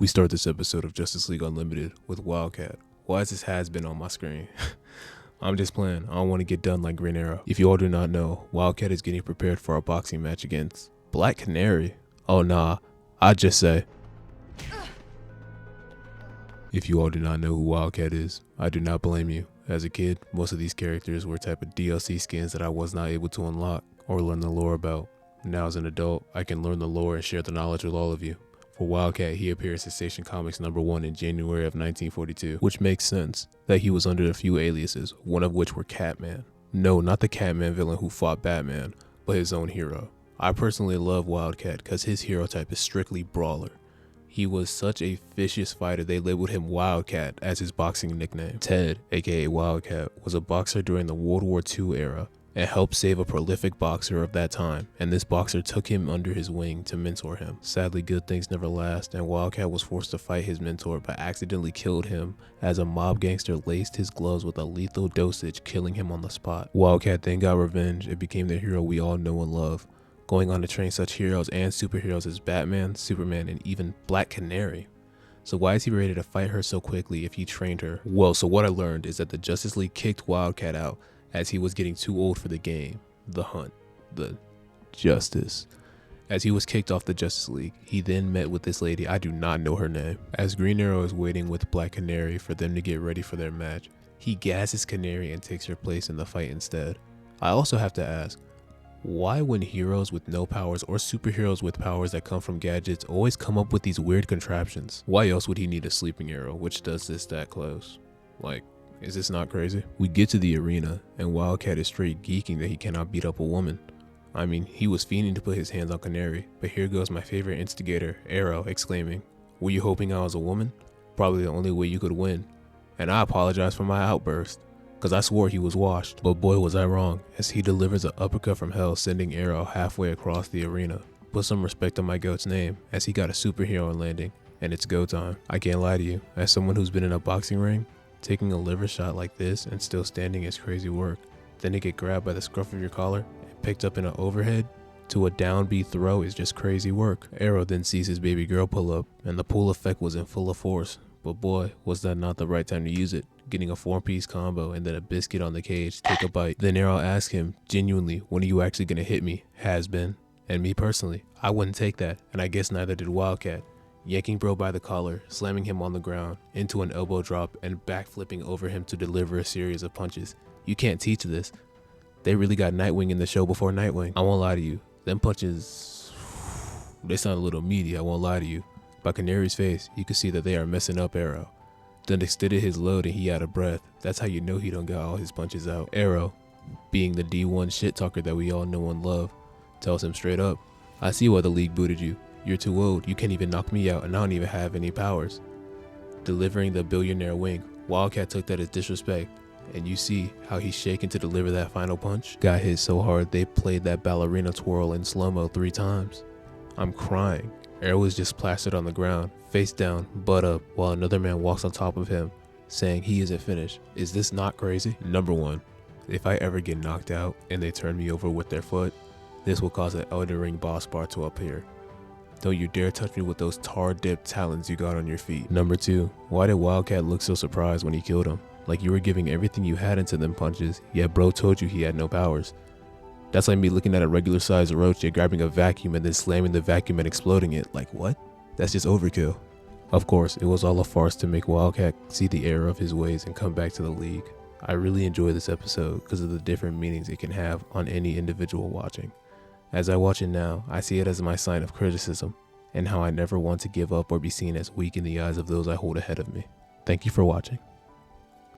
We start this episode of Justice League Unlimited with Wildcat. Why is this has-been on my screen? I'm just playing. I don't want to get done like Green Arrow. If you all do not know, Wildcat is getting prepared for a boxing match against Black Canary. Oh nah, I'd just say. If you all do not know who Wildcat is, I do not blame you. As a kid, most of these characters were type of DLC skins that I was not able to unlock or learn the lore about. Now as an adult, I can learn the lore and share the knowledge with all of you. For Wildcat, he appears in Station Comics #1 in January of 1942, which makes sense that he was under a few aliases, one of which were Catman. No, not the Catman villain who fought Batman, but his own hero. I personally love Wildcat because his hero type is strictly brawler. He was such a vicious fighter they labeled him Wildcat as his boxing nickname. Ted, aka Wildcat, was a boxer during the World War II era and helped save a prolific boxer of that time, and this boxer took him under his wing to mentor him. Sadly, good things never last, and Wildcat was forced to fight his mentor but accidentally killed him as a mob gangster laced his gloves with a lethal dosage, killing him on the spot. Wildcat then got revenge and became the hero we all know and love, going on to train such heroes and superheroes as Batman, Superman, and even Black Canary. So why is he ready to fight her so quickly if he trained her? Well, so what I learned is that the Justice League kicked Wildcat out as he was getting too old for the game, the hunt, the justice. As he was kicked off the Justice League, he then met with this lady, I do not know her name. As Green Arrow is waiting with Black Canary for them to get ready for their match, he gasses Canary and takes her place in the fight instead. I also have to ask, why when heroes with no powers or superheroes with powers that come from gadgets always come up with these weird contraptions? Why else would he need a sleeping arrow which does this that close? Like, is this not crazy? We get to the arena and Wildcat is straight geeking that he cannot beat up a woman. I mean, he was fiending to put his hands on Canary, but here goes my favorite instigator, Arrow, exclaiming, "Were you hoping I was a woman? Probably the only way you could win." And I apologize for my outburst, cause I swore he was washed, but boy was I wrong, as he delivers an uppercut from hell, sending Arrow halfway across the arena. Put some respect on my goat's name, as he got a superhero landing, and it's go time. I can't lie to you, as someone who's been in a boxing ring, taking a liver shot like this and still standing is crazy work. Then to get grabbed by the scruff of your collar and picked up in an overhead to a down B throw is just crazy work. Arrow then sees his baby girl pull up, and the pull effect was in full force, but boy was that not the right time to use it. Getting a 4-piece combo and then a biscuit on the cage, take a bite. Then Arrow asks him, genuinely, when are you actually gonna hit me? Has been. And me personally, I wouldn't take that, and I guess neither did Wildcat. Yanking bro by the collar, slamming him on the ground, into an elbow drop, and backflipping over him to deliver a series of punches. You can't teach this. They really got Nightwing in the show before Nightwing. I won't lie to you. Them punches, they sound a little meaty, I won't lie to you. By Canary's face, you could see that they are messing up Arrow. Then extended his load and he out of breath. That's how you know he don't got all his punches out. Arrow, being the D1 shit talker that we all know and love, tells him straight up, I see why the league booted you. You're too old, you can't even knock me out, and I don't even have any powers. Delivering the billionaire wing, Wildcat took that as disrespect, and you see how he's shaking to deliver that final punch. Got hit so hard they played that ballerina twirl in slow-mo 3 times. I'm crying. Arrow is just plastered on the ground, face down, butt up, while another man walks on top of him, saying he isn't finished. Is this not crazy? Number 1, if I ever get knocked out and they turn me over with their foot, this will cause an Elden Ring boss bar to appear. Don't you dare touch me with those tar-dipped talons you got on your feet. Number 2, why did Wildcat look so surprised when he killed him? Like you were giving everything you had into them punches, yet bro told you he had no powers. That's like me looking at a regular sized roach yet grabbing a vacuum and then slamming the vacuum and exploding it. Like what? That's just overkill. Of course, it was all a farce to make Wildcat see the error of his ways and come back to the league. I really enjoy this episode because of the different meanings it can have on any individual watching. As I watch it now, I see it as my sign of criticism and how I never want to give up or be seen as weak in the eyes of those I hold ahead of me. Thank you for watching.